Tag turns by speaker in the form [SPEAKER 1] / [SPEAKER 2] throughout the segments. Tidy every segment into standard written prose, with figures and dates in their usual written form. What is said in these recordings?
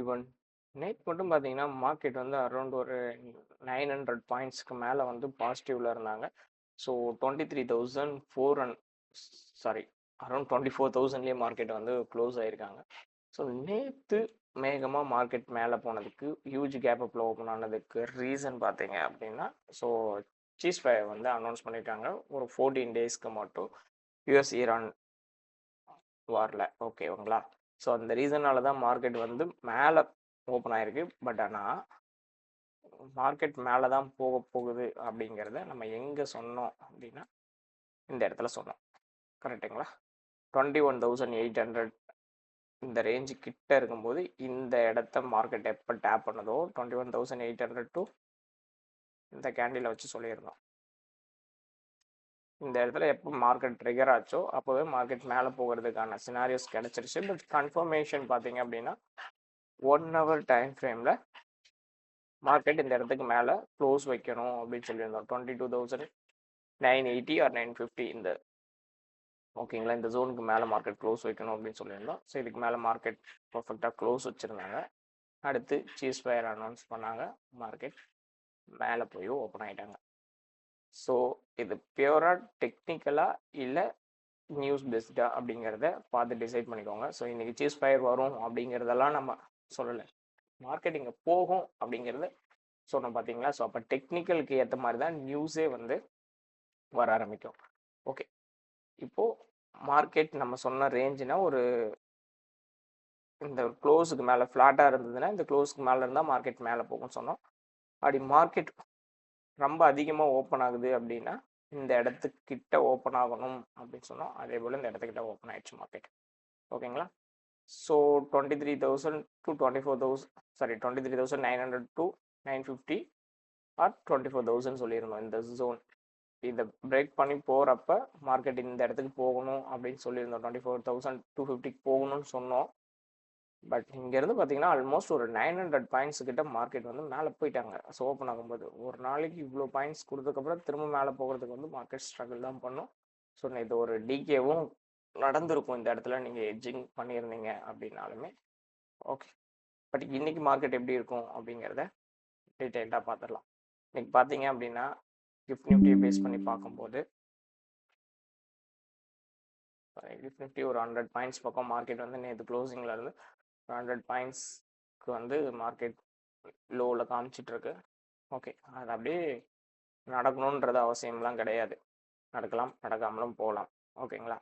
[SPEAKER 1] Even நேத்து மட்டும் பார்த்தீங்கன்னா, மார்க்கெட் வந்து அரவுண்ட் ஒரு 900 பாயிண்ட்ஸ்க்கு மேல வந்து பாசிட்டிவ்ல இருந்தாங்க. ஸோ 23,400 சாரி அரவுண்ட் 24,000லயே மார்க்கெட் வந்து க்ளோஸ் ஆயிருக்காங்க. ஸோ நேத்து வேகமா மார்க்கெட் மேல போனதுக்கு, ஹியூஜ் கேப் அப்ல ஓப்பன் ஆனதுக்கு ரீசன் பார்த்தீங்க அப்படின்னா, ஸோ சீஸ் ஃபயர் வந்து அனௌன்ஸ் பண்ணிட்டாங்க. ஒரு 14 டேஸ்க்கு மட்டும் யுஎஸ் ஈரான் வார்ல ஓகேங்களா. ஸோ அந்த ரீசனால தான் மார்க்கெட் வந்து மேலே ஓப்பன் ஆயிருக்கு. பட் ஆனால் மார்க்கெட் மேலே தான் போக போகுது அப்படிங்கிறத நம்ம எங்கே சொன்னோம் அப்படின்னா இந்த இடத்துல சொன்னோம். கரெக்டுங்களா? 21,800 இந்த ரேஞ்சு கிட்ட இருக்கும்போது இந்த இடத்த மார்க்கெட் எப்போ டேப் பண்ணதோ 21,800 டு இந்த கேண்டிலை வச்சு சொல்லியிருந்தோம். இந்த இடத்துல எப்போ மார்க்கெட் ட்ரிகர் ஆச்சோ அப்போவே மார்க்கெட் மேலே போகிறதுக்கான சினாரியோஸ் கிடைச்சிருச்சு. பட் கன்ஃபர்மேஷன் பார்த்தீங்க அப்படின்னா 1 hour டைம் ஃப்ரேமில் மார்க்கெட் இந்த இடத்துக்கு மேலே க்ளோஸ் வைக்கணும் அப்படின்னு சொல்லியிருந்தோம். 22,980 ஆர் 950 இந்த ஓகேங்களா, இந்த ஜோனுக்கு மேலே மார்க்கெட் க்ளோஸ் வைக்கணும் அப்படின்னு சொல்லியிருந்தோம். ஸோ இதுக்கு மேலே மார்க்கெட் பர்ஃபெக்டாக க்ளோஸ் வச்சுருந்தாங்க. அடுத்து சீஸ் ஃபயர் அனௌன்ஸ் பண்ணாங்க. மார்க்கெட் மேலே போய் ஓப்பன் ஆகிட்டாங்க. ஸோ இது பியூராக டெக்னிக்கலாக இல்லை நியூஸ் பெஸ்டா அப்படிங்கிறத பார்த்து டிசைட் பண்ணிக்கோங்க. ஸோ இன்றைக்கி சீஸ் ஃபயர் வரும் அப்படிங்கிறதெல்லாம் நம்ம சொல்லலை. மார்க்கெட் இங்கே போகும் அப்படிங்கிறது சொன்னோம் பார்த்தீங்களா. ஸோ அப்போ டெக்னிக்கலுக்கு ஏற்ற மாதிரி தான் நியூஸே வந்து வர ஆரம்பிக்கும். ஓகே, இப்போது மார்க்கெட் நம்ம சொன்ன ரேஞ்சுனா ஒரு இந்த க்ளோஸுக்கு மேலே ஃப்ளாட்டாக இருந்ததுன்னா இந்த க்ளோஸுக்கு மேலே இருந்தால் மார்க்கெட் மேலே போகும்னு சொன்னோம். அப்படி மார்க்கெட் ரொம்ப அதிகமாக ஓப்பன் ஆகுது அப்படின்னா இந்த இடத்துக்கிட்ட ஓப்பன் ஆகணும் அப்படின்னு சொன்னோம். அதே போல் இந்த இடத்துக்கிட்ட ஓப்பன் ஆயிடுச்சு மார்க்கெட். ஓகேங்களா. So 23,000 to 24,000 sorry 23,900 to 950 or 24,000 சொல்லியிருந்தோம். இந்த ஜோன் இதை பிரேக் பண்ணி போகிறப்ப மார்க்கெட் இந்த இடத்துக்கு போகணும் அப்படின்னு சொல்லியிருந்தோம். 24,250 போகணும்னு சொன்னோம். பட் இங்கேருந்து பார்த்தீங்கன்னா ஆல்மோஸ்ட் ஒரு 900 பாயிண்ட்ஸ் கிட்ட மார்க்கெட் வந்து மேலே போயிட்டாங்க. ஸோ ஓப்பன் ஆகும்போது ஒரு நாளைக்கு இவ்வளோ பாயிண்ட்ஸ் கொடுத்ததுக்கப்புறம் திரும்ப மேலே போகிறதுக்கு வந்து மார்க்கெட் ஸ்ட்ரகிள் தான் பண்ணும். ஸோ இது ஒரு டிகேவும் நடந்திருக்கும் இந்த இடத்துல நீங்கள் எட்ஜிங் பண்ணியிருந்தீங்க அப்படின்னாலுமே. ஓகே, பட் இன்னைக்கு மார்க்கெட் எப்படி இருக்கும் அப்படிங்கிறத டீட்டெயில்டாக பார்த்துடலாம். இன்னைக்கு பார்த்தீங்க அப்படின்னா கிஃப்ட் நிஃப்டியை பேஸ் பண்ணி பார்க்கும்போது கிஃப்ட் நிஃப்டி ஒரு 100 பாயிண்ட்ஸ் பக்கம் மார்க்கெட் வந்து நேற்று க்ளோசிங்கில் இருந்து 100 பாயிண்ட்ஸ்க்கு வந்து மார்க்கெட் லோவில் காமிச்சிட்ருக்கு. ஓகே, அது அப்படியே நடக்கணுன்றது அவசியம்லாம் கிடையாது. நடக்கலாம், நடக்காமலும் போகலாம். ஓகேங்களா.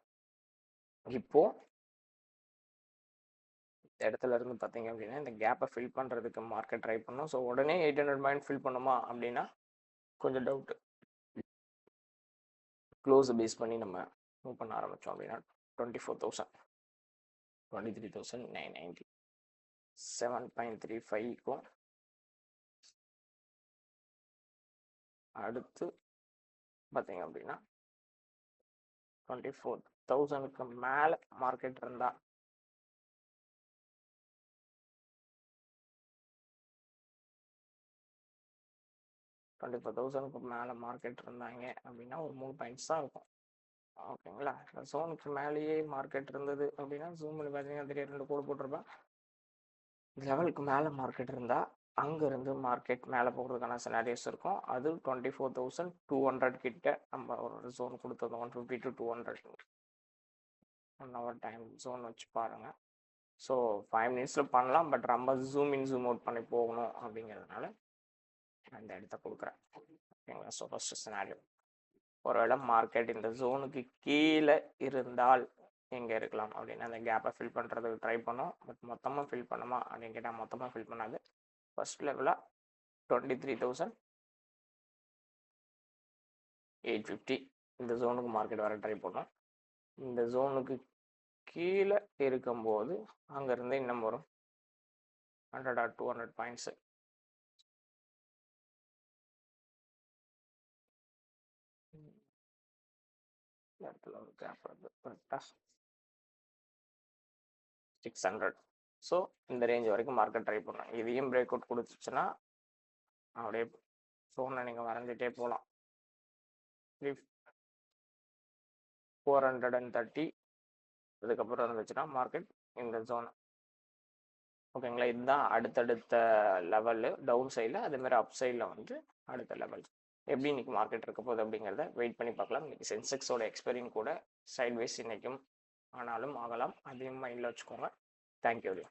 [SPEAKER 1] இப்போது இந்த இடத்துல இருந்து பார்த்தீங்க அப்படின்னா இந்த கேப்பை ஃபில் பண்ணுறதுக்கு மார்க்கெட் ட்ரை பண்ணோம். ஸோ உடனே 800 பாயிண்ட் ஃபில் பண்ணுமா அப்படின்னா கொஞ்சம் டவுட்டு. க்ளோஸை பேஸ் பண்ணி நம்ம மூவ் பண்ண ஆரம்பித்தோம் அப்படின்னா 24,000 23,990 7.35க்கும் அடுத்து பார்த்தீங்க அப்படின்னா 24,000க்கு மேலே மார்க்கெட் இருந்தால் 24,000க்கு மேலே மார்க்கெட் இருந்தாங்க அப்படின்னா ஒரு 3 பாயிண்ட்ஸ் தான் இருக்கும். ஓகேங்களா. ஜோனுக்கு மேலேயே மார்க்கெட் இருந்தது அப்படின்னா ஜூம் பண்ணி பார்த்தீங்கன்னா தெரியும், 2 கோடு போட்டிருப்பேன். லெவலுக்கு மேலே மார்க்கெட் இருந்தால் அங்கேருந்து மார்க்கெட் மேலே போகிறதுக்கான சினாரியோஸ் இருக்கும். அது 24,200 கிட்ட நம்ம ஒரு ஜோன் கொடுத்தோம். 150 to 200 1 hour டைம் ஜோன் வச்சு பாருங்கள். ஸோ 5 மினிட்ஸில் பண்ணலாம். பட் ரொம்ப ஜூம் இன் ஜூம் அவுட் பண்ணி போகணும் அப்படிங்கிறதுனால நான் இந்த இடத்த கொடுக்குறேன். ஓகேங்களா. ஸோ ஃபஸ்ட்டு சினாரியோ, ஒருவேளை மார்க்கெட் இந்த ஜோனுக்கு கீழே இருந்தால் எங்கே இருக்கலாம் அப்படின்னா அந்த கேப்பை ஃபில் பண்ணுறதுக்கு ட்ரை பண்ணோம். பட் மொத்தமாக ஃபில் பண்ணுமா அப்படின்னு கேட்டால் மொத்தமாக ஃபில் பண்ணாது. ஃபர்ஸ்ட் லெவலாக 23,850 இந்த ஜோனுக்கு மார்க்கெட் வர ட்ரை பண்ணோம். இந்த ஜோனுக்கு கீழே இருக்கும்போது அங்கேருந்து இன்னும் வரும் 100 or 200 பாயிண்ட்ஸு இடத்துல ஒரு கேப் வருது கரெக்டாக 600. ஸோ இந்த ரேஞ்ச் வரைக்கும் மார்க்கெட் ட்ரை பண்ணலாம். இதையும் பிரேக் அவுட் கொடுத்துச்சுன்னா அப்படியே ஜோனை நீங்கள் வரைஞ்சிட்டே போகலாம். 430 அதுக்கப்புறம் இருந்துச்சுன்னா மார்க்கெட் இந்த ஜோன் ஓகேங்களா? இதுதான் அடுத்தடுத்த லெவலு டவுன் சைடில், அதேமாதிரி அப் சைடில் வந்து அடுத்த லெவல். எப்படி இன்னைக்கு மார்க்கெட் இருக்க போகுது அப்படிங்கிறத வெயிட் பண்ணி பார்க்கலாம். இன்னைக்கு சென்செக்ஸோட எக்ஸ்பைரியும் கூட சைட்வைஸ் இன்னைக்கும் ஆனாலும் ஆகலாம். அதையும் மைண்டில் வச்சுக்கோங்க. தேங்க்யூ.